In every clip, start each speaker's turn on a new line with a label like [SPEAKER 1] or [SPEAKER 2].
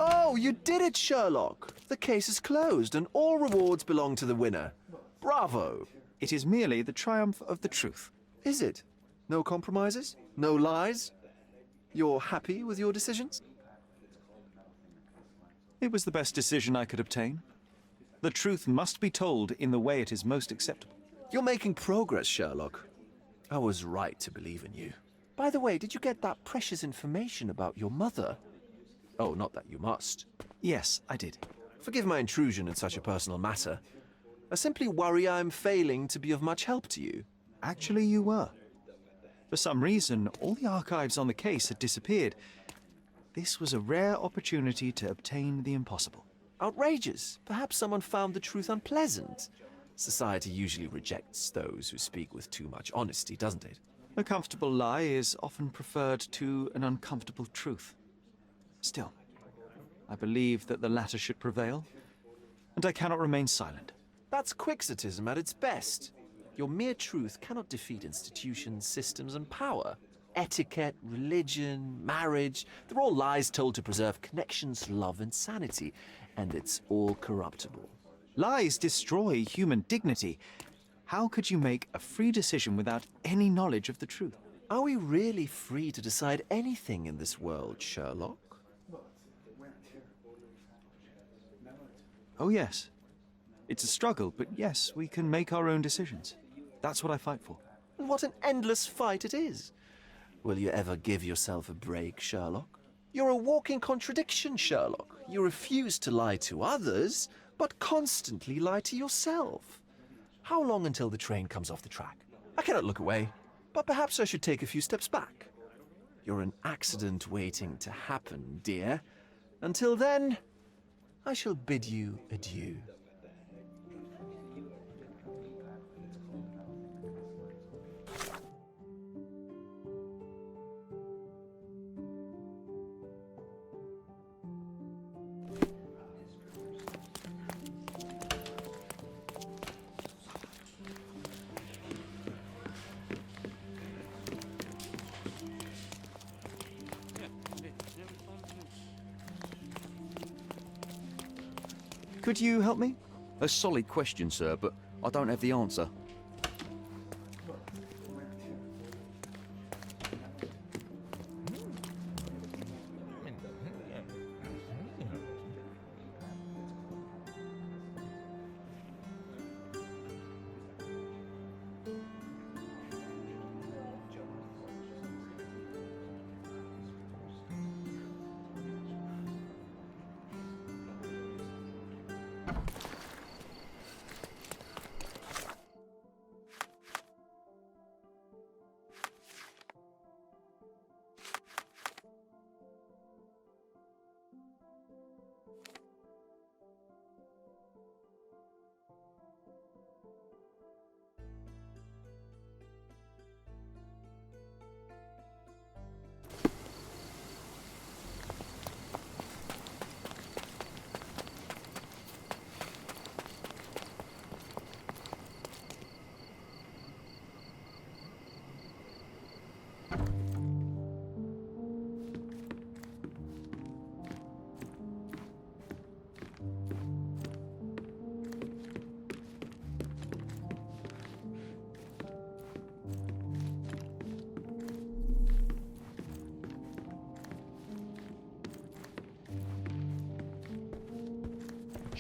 [SPEAKER 1] Oh, you did it, Sherlock! The case is closed and all rewards belong to the winner. Bravo!
[SPEAKER 2] It is merely the triumph of the truth.
[SPEAKER 1] Is it? No compromises? No lies? You're happy with your decisions?
[SPEAKER 2] It was the best decision I could obtain. The truth must be told in the way it is most acceptable.
[SPEAKER 1] You're making progress, Sherlock. I was right to believe in you. By the way, did you get that precious information about your mother? Oh, not that you must.
[SPEAKER 2] Yes, I did.
[SPEAKER 1] Forgive my intrusion in such a personal matter. I simply worry I'm failing to be of much help to you.
[SPEAKER 2] Actually, you were. For some reason, all the archives on the case had disappeared. This was a rare opportunity to obtain the impossible.
[SPEAKER 1] Outrageous. Perhaps someone found the truth unpleasant. Society usually rejects those who speak with too much honesty, doesn't it?
[SPEAKER 2] A comfortable lie is often preferred to an uncomfortable truth. Still, I believe that the latter should prevail, and I cannot remain silent.
[SPEAKER 1] That's quixotism at its best. Your mere truth cannot defeat institutions, systems, and power. Etiquette, religion, marriage, they're all lies told to preserve connections, love, and sanity, and it's all corruptible.
[SPEAKER 2] Lies destroy human dignity. How could you make a free decision without any knowledge of the truth?
[SPEAKER 1] Are we really free to decide anything in this world, Sherlock?
[SPEAKER 2] Oh yes. It's a struggle, but yes, we can make our own decisions. That's what I fight for.
[SPEAKER 1] And what an endless fight it is. Will you ever give yourself a break, Sherlock? You're a walking contradiction, Sherlock. You refuse to lie to others, but constantly lie to yourself. How long until the train comes off the track? I cannot look away, but perhaps I should take a few steps back. You're an accident waiting to happen, dear. Until then, I shall bid you adieu.
[SPEAKER 2] Could you help me?
[SPEAKER 3] A solid question, sir, but I don't have the answer.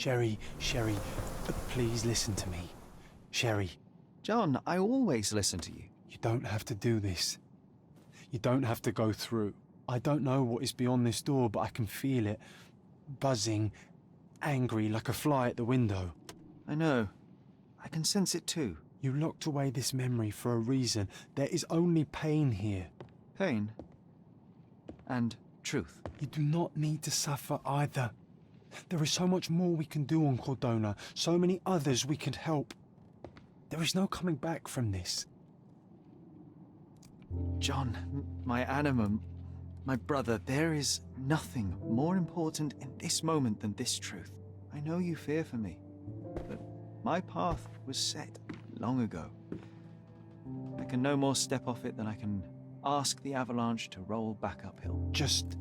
[SPEAKER 4] Sherry, please listen to me. Sherry.
[SPEAKER 2] John, I always listen to you.
[SPEAKER 4] You don't have to do this. You don't have to go through. I don't know what is beyond this door, but I can feel it. Buzzing, angry, like a fly at the window.
[SPEAKER 2] I know. I can sense it too.
[SPEAKER 4] You locked away this memory for a reason. There is only pain here.
[SPEAKER 2] Pain. And truth.
[SPEAKER 4] You do not need to suffer either. There is so much more we can do on Cordona, so many others we can help. There is no coming back from this.
[SPEAKER 2] John, my animum, my brother, there is nothing more important in this moment than this truth. I know you fear for me, but my path was set long ago. I can no more step off it than I can ask the avalanche to roll back uphill.
[SPEAKER 4] Just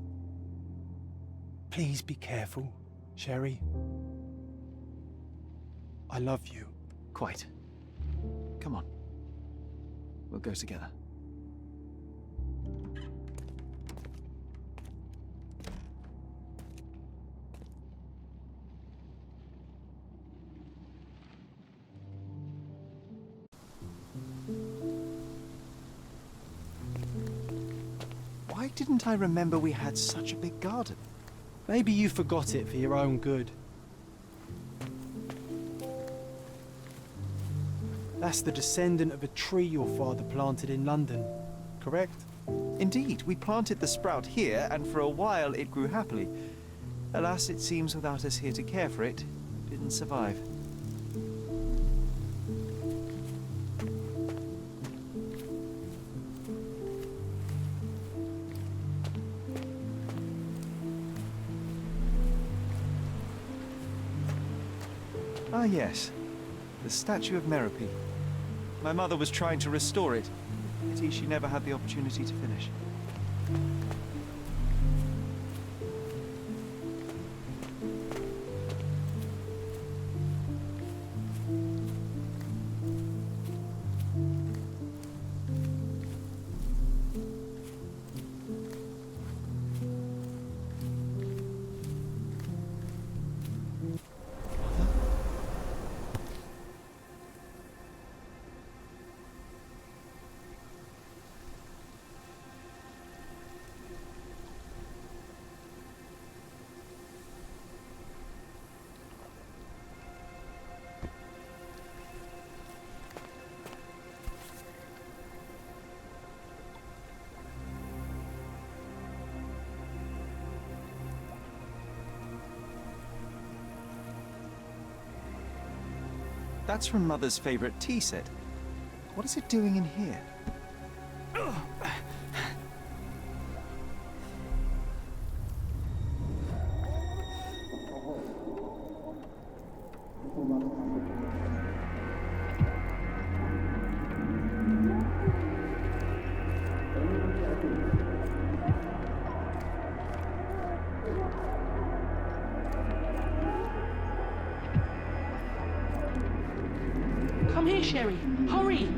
[SPEAKER 4] Please be careful, Sherry. I love you.
[SPEAKER 2] Quite. Come on. We'll go together. Why didn't I remember we had such a big garden?
[SPEAKER 4] Maybe you forgot it for your own good. That's the descendant of a tree your father planted in London, correct?
[SPEAKER 2] Indeed, we planted the sprout here, and for a while it grew happily. Alas, it seems without us here to care for it, it didn't survive. Ah, yes. The statue of Merope. My mother was trying to restore it. Pity she never had the opportunity to finish. That's from Mother's favorite tea set. What is it doing in here?
[SPEAKER 5] Come here, Sherry. Hurry!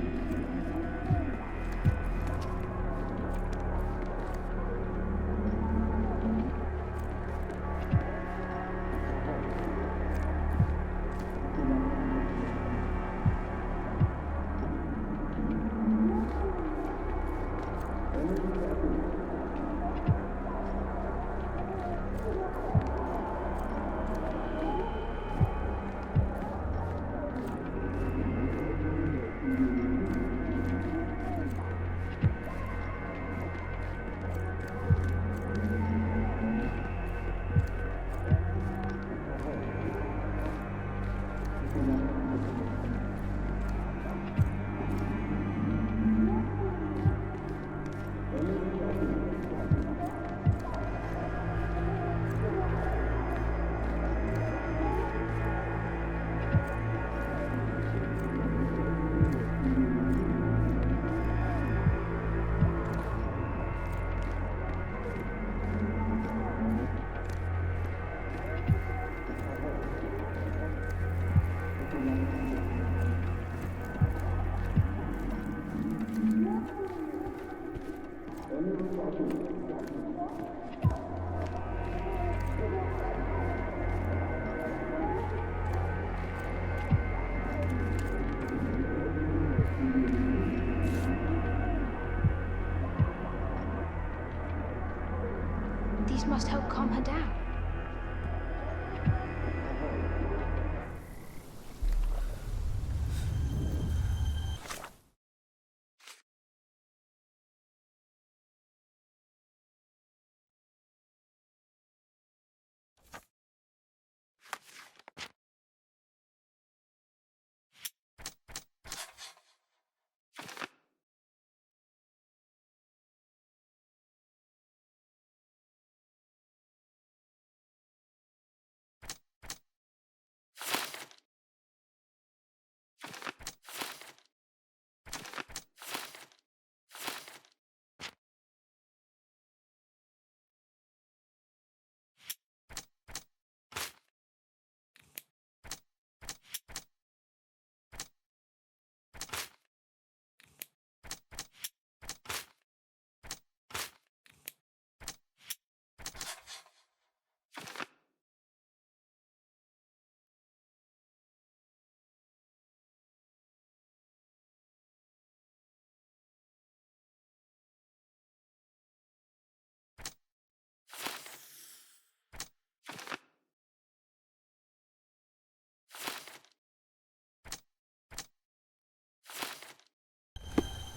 [SPEAKER 5] These must help calm her down.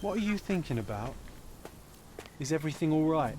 [SPEAKER 4] What are you thinking about? Is everything all right?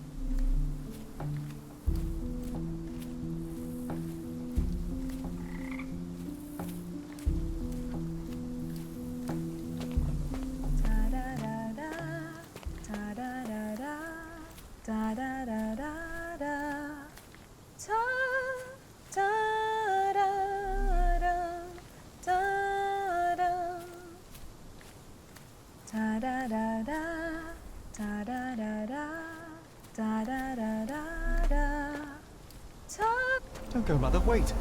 [SPEAKER 2] Don't go, Mother, wait.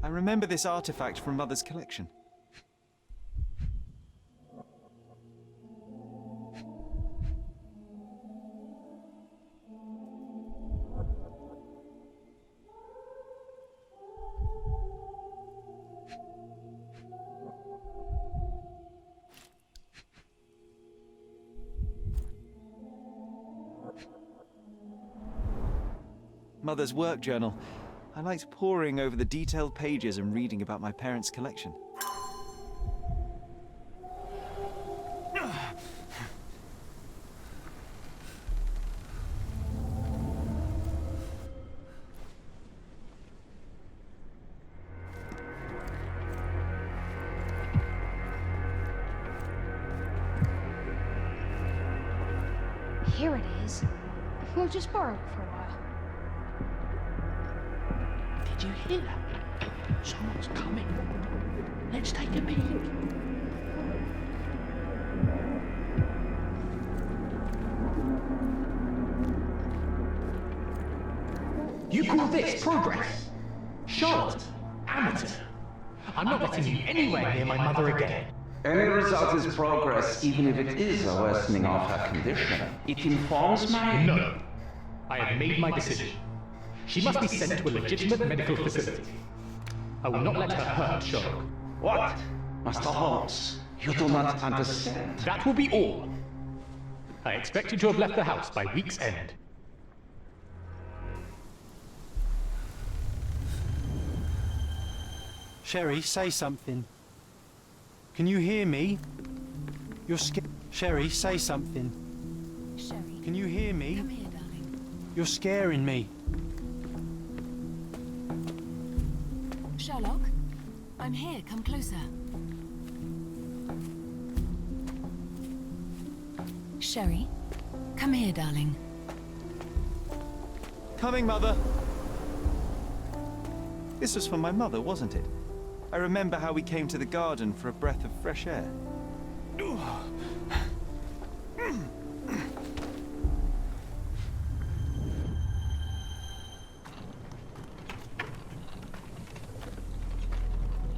[SPEAKER 2] I remember this artifact from Mother's collection. Mother's work journal. I liked poring over the detailed pages and reading about my parents' collection.
[SPEAKER 5] Here it is. We'll just borrow it for a while.
[SPEAKER 6] Did you hear that? Someone's coming. Let's take a peek. You call this progress? Charlotte, amateur. I'm not letting you anywhere near my mother again.
[SPEAKER 7] Any result is progress, even if it is a worsening of her condition. It informs my...
[SPEAKER 6] No. I have made my decision. She must be sent to a legitimate medical facility. I will not let her hurt Sherlock.
[SPEAKER 7] What? Master Holmes, you do not understand.
[SPEAKER 6] That will be all. I expect you to have left the house by week's end.
[SPEAKER 4] Sherry, say something. Can you hear me? You're scared. Sherry, say something.
[SPEAKER 8] Sherry,
[SPEAKER 4] Can you hear me?
[SPEAKER 8] come here, darling.
[SPEAKER 4] You're scaring me.
[SPEAKER 8] Sherlock, I'm here. Come closer. Sherry, come here, darling.
[SPEAKER 2] Coming, Mother. This was for my mother, wasn't it? I remember how we came to the garden for a breath of fresh air.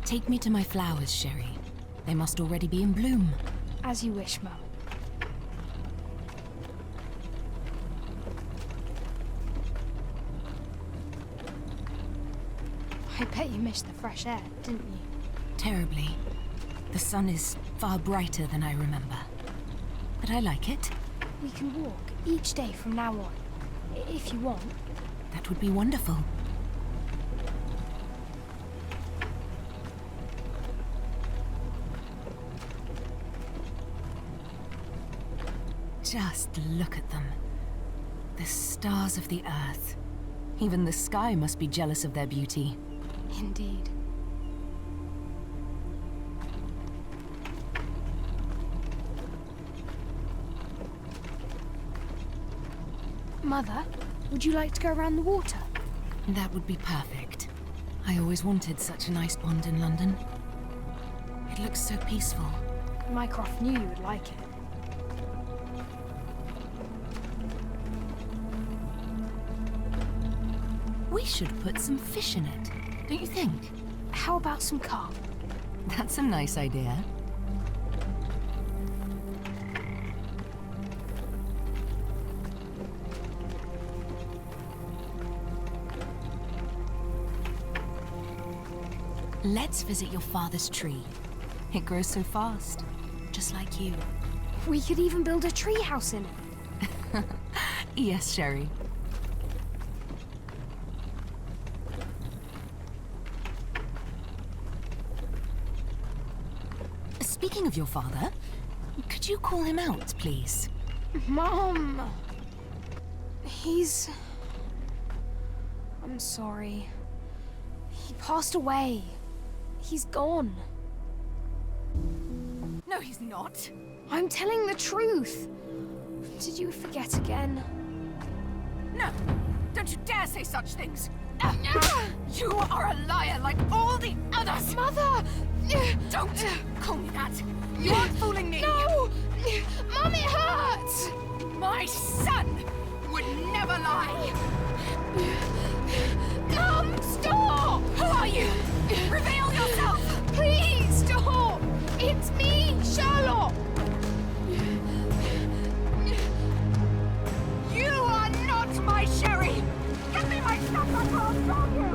[SPEAKER 8] Take me to my flowers, Sherry. They must already be in bloom.
[SPEAKER 5] As you wish, Mum. I bet you missed the fresh air, didn't you?
[SPEAKER 8] Terribly. The sun is far brighter than I remember. But I like it.
[SPEAKER 5] We can walk each day from now on, if you want.
[SPEAKER 8] That would be wonderful. Just look at them. The stars of the earth. Even the sky must be jealous of their beauty.
[SPEAKER 5] Indeed. Mother, would you like to go around the water?
[SPEAKER 8] That would be perfect. I always wanted such a nice pond in London. It looks so peaceful.
[SPEAKER 5] Mycroft knew you would like it.
[SPEAKER 8] We should put some fish in it, don't you think?
[SPEAKER 5] How about some carp?
[SPEAKER 8] That's a nice idea. Let's visit your father's tree. It grows so fast, just like you.
[SPEAKER 5] We could even build a tree house in it.
[SPEAKER 8] Yes, Sherry. Speaking of your father, could you call him out, please?
[SPEAKER 5] Mom! I'm sorry. He passed away. He's gone.
[SPEAKER 8] No, he's not.
[SPEAKER 5] I'm telling the truth. Did you forget again?
[SPEAKER 8] No! Don't you dare say such things! You are a liar like all the others!
[SPEAKER 5] Mother!
[SPEAKER 8] Don't call me that! You aren't fooling me!
[SPEAKER 5] No! Mom, it hurts!
[SPEAKER 8] My son would never lie!
[SPEAKER 5] Mom, stop!
[SPEAKER 8] Who are you? Reveal yourself!
[SPEAKER 5] Please, stop! It's me, Sherlock!
[SPEAKER 8] You are not my Sherry! Give me my stuff, I can't stop you!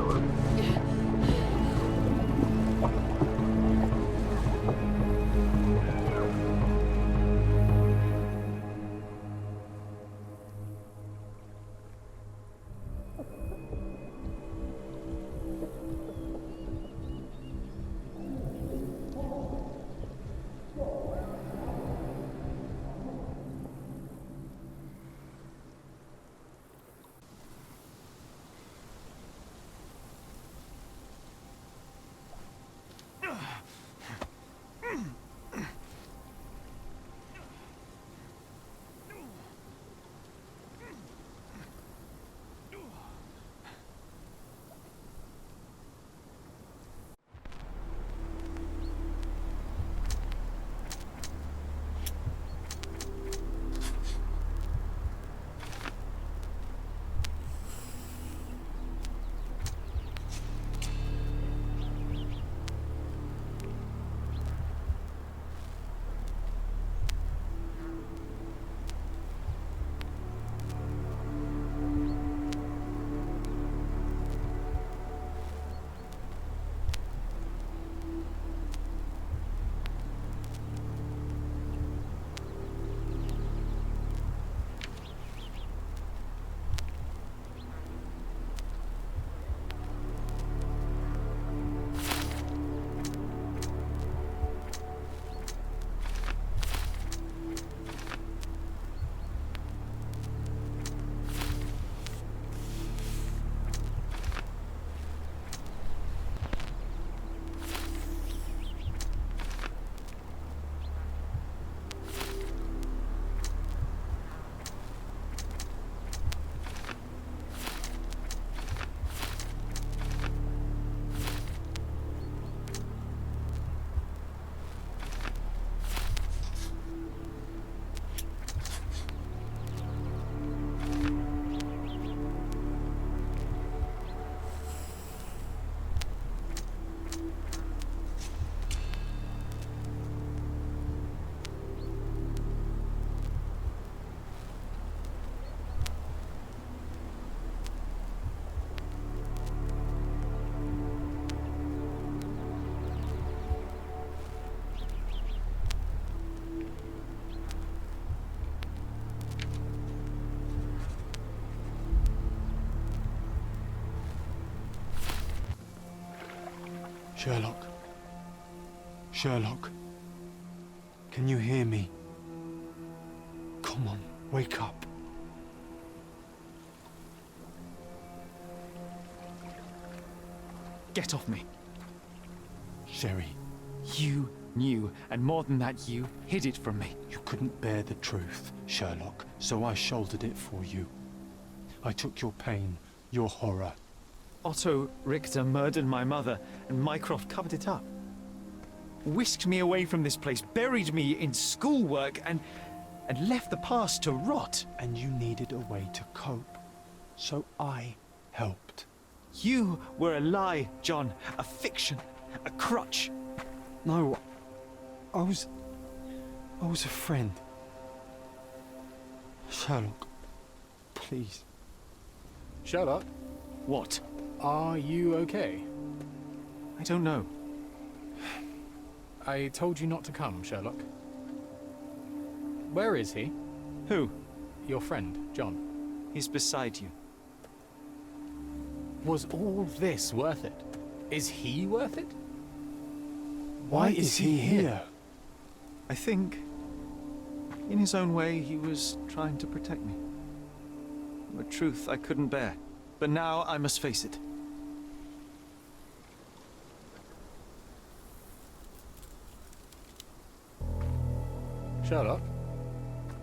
[SPEAKER 4] Sherlock. Sherlock. Can you hear me? Come on, wake up.
[SPEAKER 2] Get off me.
[SPEAKER 4] Sherry,
[SPEAKER 2] You knew, and more than that, you hid it from me.
[SPEAKER 4] you couldn't bear the truth, Sherlock, so I shouldered it for you. I took your pain, your horror.
[SPEAKER 2] Otto Richter murdered my mother, and Mycroft covered it up. Whisked me away from this place, buried me in schoolwork, and left the past to rot.
[SPEAKER 4] And you needed a way to cope, so I helped.
[SPEAKER 2] You were a lie, John. A fiction. A crutch.
[SPEAKER 4] No, I was a friend. Sherlock, please.
[SPEAKER 6] Sherlock,
[SPEAKER 2] What?
[SPEAKER 6] are you okay?
[SPEAKER 2] I don't know.
[SPEAKER 6] I told you not to come, Sherlock. Where is he?
[SPEAKER 2] Who?
[SPEAKER 6] Your friend, John.
[SPEAKER 2] He's beside you.
[SPEAKER 6] Was all this worth it? Is he worth it?
[SPEAKER 4] Why is he here?
[SPEAKER 2] I think, in his own way, he was trying to protect me. A truth I couldn't bear. But now I must face it.
[SPEAKER 6] Sherlock,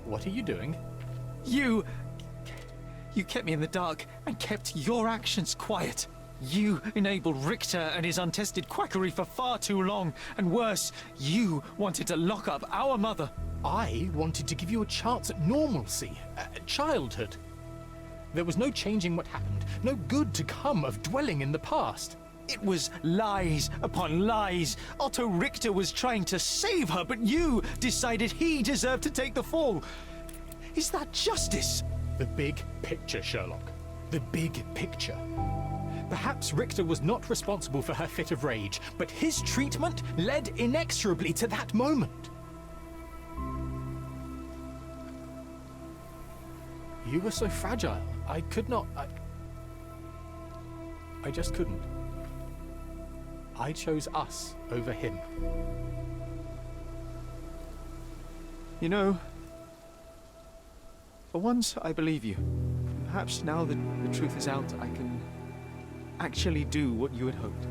[SPEAKER 6] what are you doing?
[SPEAKER 2] You kept me in the dark and kept your actions quiet. You enabled Richter and his untested quackery for far too long. And worse, you wanted to lock up our mother.
[SPEAKER 6] I wanted to give you a chance at normalcy, childhood. There was no changing what happened, no good to come of dwelling in the past.
[SPEAKER 2] It was lies upon lies. Otto Richter was trying to save her, but you decided he deserved to take the fall. Is that justice?
[SPEAKER 6] The big picture, Sherlock. The big picture. Perhaps Richter was not responsible for her fit of rage, but his treatment led inexorably to that moment. You were so fragile. I could not. I just couldn't. I chose us over him.
[SPEAKER 2] You know, for once I believe you. Perhaps now that the truth is out, I can actually do what you had hoped.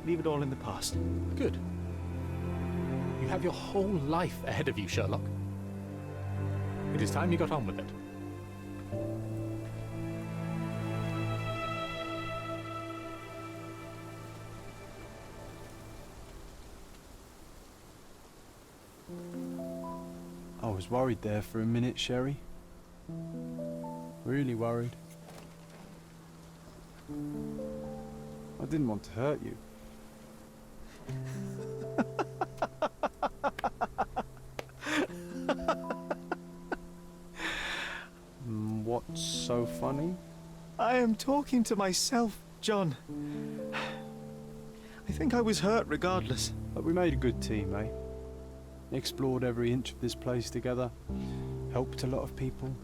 [SPEAKER 2] Leave it all in the past.
[SPEAKER 6] Good. You have your whole life ahead of you, Sherlock. It is time you got on with it.
[SPEAKER 4] I was worried there for a minute, Sherry. Really worried. I didn't want to hurt you. What's so funny?
[SPEAKER 2] I am talking to myself, John. I think I was hurt regardless.
[SPEAKER 4] But we made a good team, eh? Explored every inch of this place together. Helped a lot of people.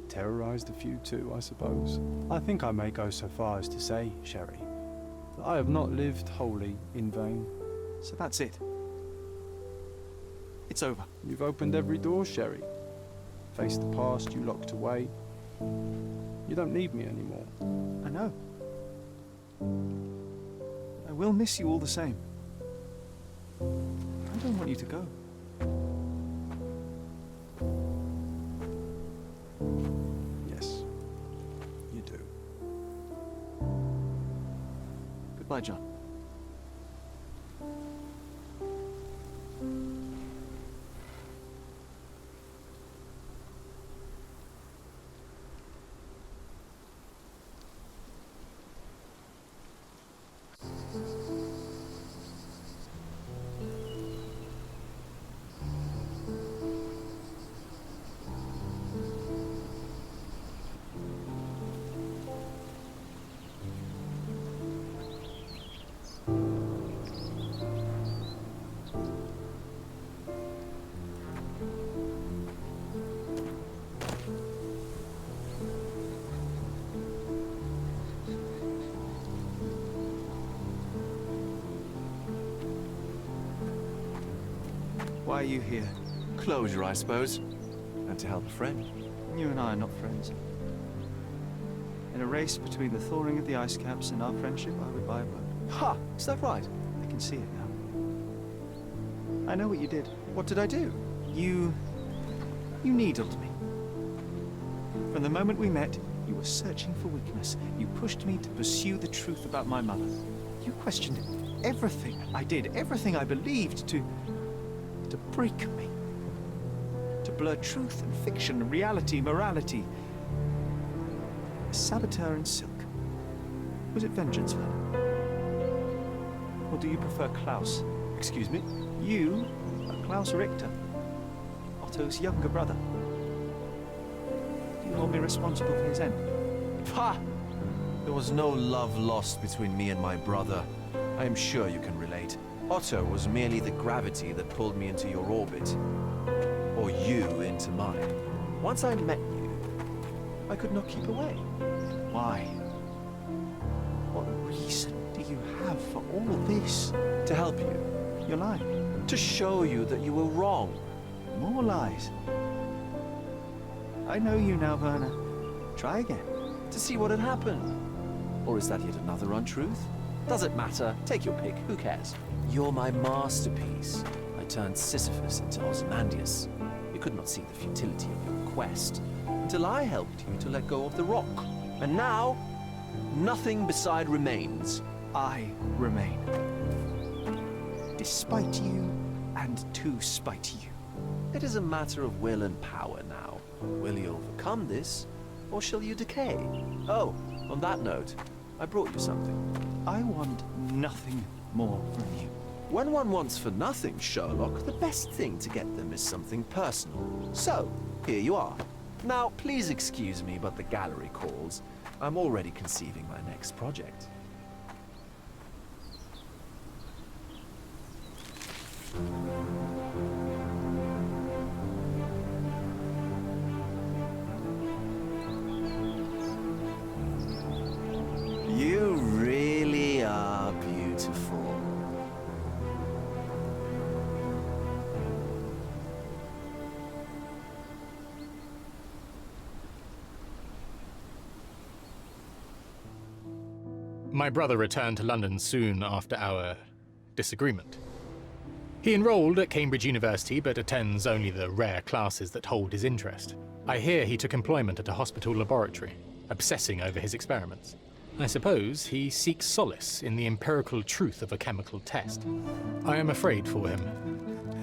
[SPEAKER 4] Terrorized a few too, I suppose. I think I may go so far as to say, Sherry, that I have not lived wholly in vain.
[SPEAKER 2] So that's it. It's over.
[SPEAKER 4] You've opened every door, Sherry. Faced the past you locked away. You don't need me anymore.
[SPEAKER 2] I know. I will miss you all the same. I don't want you to go.
[SPEAKER 4] Yes, you do.
[SPEAKER 2] Goodbye, John. Why are you here?
[SPEAKER 1] Closure, I suppose. And to help a friend.
[SPEAKER 2] You and I are not friends. In a race between the thawing of the ice caps and our friendship, I would buy a boat.
[SPEAKER 1] Ha! Is that right?
[SPEAKER 2] I can see it now. I know what you did.
[SPEAKER 1] What did I do?
[SPEAKER 2] You needled me. From the moment we met, you were searching for weakness. You pushed me to pursue the truth about my mother. You questioned everything I did, everything I believed, to break me. To blur truth and fiction, reality, morality. A saboteur in silk. Was it vengeance, then? Or do you prefer Klaus?
[SPEAKER 1] Excuse me?
[SPEAKER 2] You are Klaus Richter, Otto's younger brother. Do you hold me responsible for his end?
[SPEAKER 1] Ha! There was no love lost between me and my brother. I am sure you can relate. Otto was merely the gravity that pulled me into your orbit. Or you into mine. Once I met you, I could not keep away.
[SPEAKER 2] Why? What reason do you have for all this?
[SPEAKER 1] To help you.
[SPEAKER 2] You're lying.
[SPEAKER 1] To show you that you were wrong.
[SPEAKER 2] More lies. I know you now, Werner. Try again.
[SPEAKER 1] To see what had happened. Or is that yet another untruth? Does it matter? Take your pick. Who cares? You're my masterpiece. I turned Sisyphus into Ozymandias. You could not see the futility of your quest until I helped you to let go of the rock. And now, nothing beside remains.
[SPEAKER 2] I remain. Despite you and to spite you.
[SPEAKER 1] It is a matter of will and power now. Will you overcome this, or shall you decay? Oh, on that note, I brought you something.
[SPEAKER 2] I want nothing more from you.
[SPEAKER 1] When one wants for nothing, Sherlock, the best thing to get them is something personal. So, here you are. Now, please excuse me, but the gallery calls. I'm already conceiving my next project. You really are beautiful.
[SPEAKER 6] My brother returned to London soon after our disagreement. He enrolled at Cambridge University but attends only the rare classes that hold his interest. I hear he took employment at a hospital laboratory, obsessing over his experiments. I suppose he seeks solace in the empirical truth of a chemical test. I am afraid for him.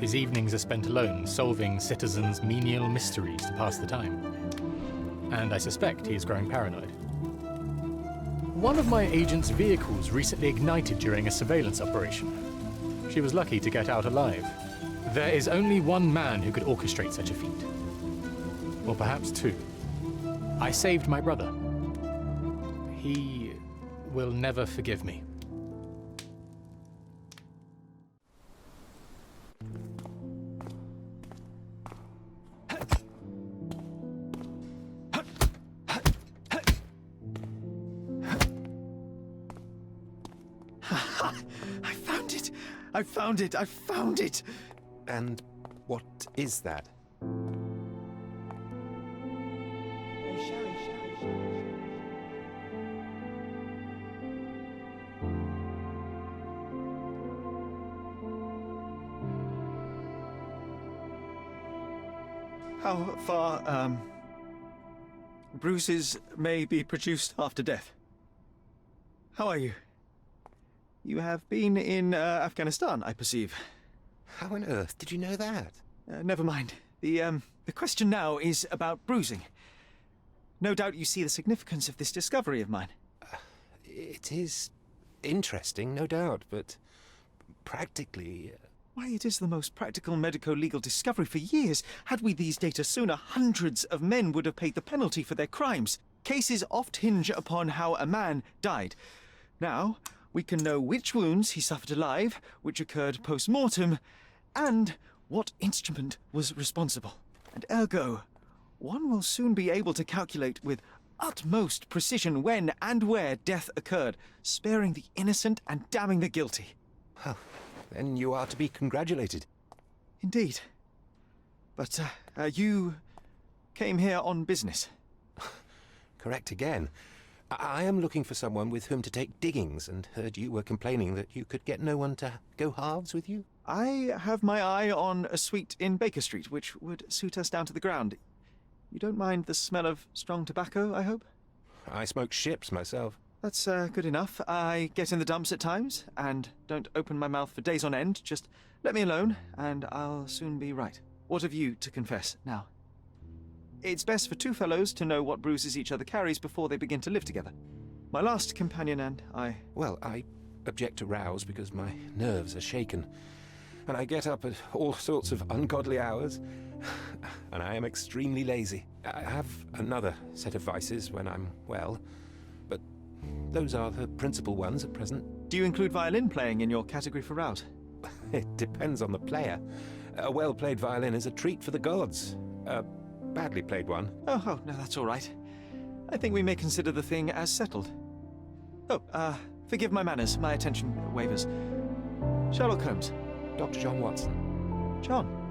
[SPEAKER 6] His evenings are spent alone, solving citizens' menial mysteries to pass the time. And I suspect he is growing paranoid. One of my agent's vehicles recently ignited during a surveillance operation. She was lucky to get out alive. There is only one man who could orchestrate such a feat. Or perhaps two. I saved my brother. He will never forgive me.
[SPEAKER 2] I found it! I found it!
[SPEAKER 9] And what is that?
[SPEAKER 2] How far, bruises may be produced after death. How are you? You have been in Afghanistan, I perceive.
[SPEAKER 9] How on earth did you know that?
[SPEAKER 2] Never mind. The question now is about bruising. No doubt you see the significance of this discovery of mine.
[SPEAKER 9] It is interesting, no doubt, but practically...
[SPEAKER 2] Why, it is the most practical medico-legal discovery for years. Had we these data sooner, hundreds of men would have paid the penalty for their crimes. Cases oft hinge upon how a man died. Now, we can know which wounds he suffered alive, which occurred post-mortem, and what instrument was responsible. And ergo, one will soon be able to calculate with utmost precision when and where death occurred, sparing the innocent and damning the guilty.
[SPEAKER 9] Well, then you are to be congratulated.
[SPEAKER 2] Indeed. But, you came here on business.
[SPEAKER 9] Correct again. I am looking for someone with whom to take diggings, and heard you were complaining that you could get no one to go halves with you.
[SPEAKER 2] I have my eye on a suite in Baker Street, which would suit us down to the ground. You don't mind the smell of strong tobacco, I hope?
[SPEAKER 9] I smoke ships myself.
[SPEAKER 2] That's good enough. I get in the dumps at times, and don't open my mouth for days on end. Just let me alone, and I'll soon be right. What have you to confess now? It's best for two fellows to know what bruises each other carries before they begin to live together. My last companion and I...
[SPEAKER 9] Well, I object to rows because my nerves are shaken, and I get up at all sorts of ungodly hours, and I am extremely lazy. I have another set of vices when I'm well, but those are the principal ones at present.
[SPEAKER 2] Do you include violin playing in your category for rout?
[SPEAKER 9] It depends on the player. A well-played violin is a treat for the gods. A badly played one.
[SPEAKER 2] Oh, no, that's all right. I think we may consider the thing as settled. Oh, forgive my manners. My attention wavers. Sherlock Holmes,
[SPEAKER 9] Dr. John Watson.
[SPEAKER 2] John.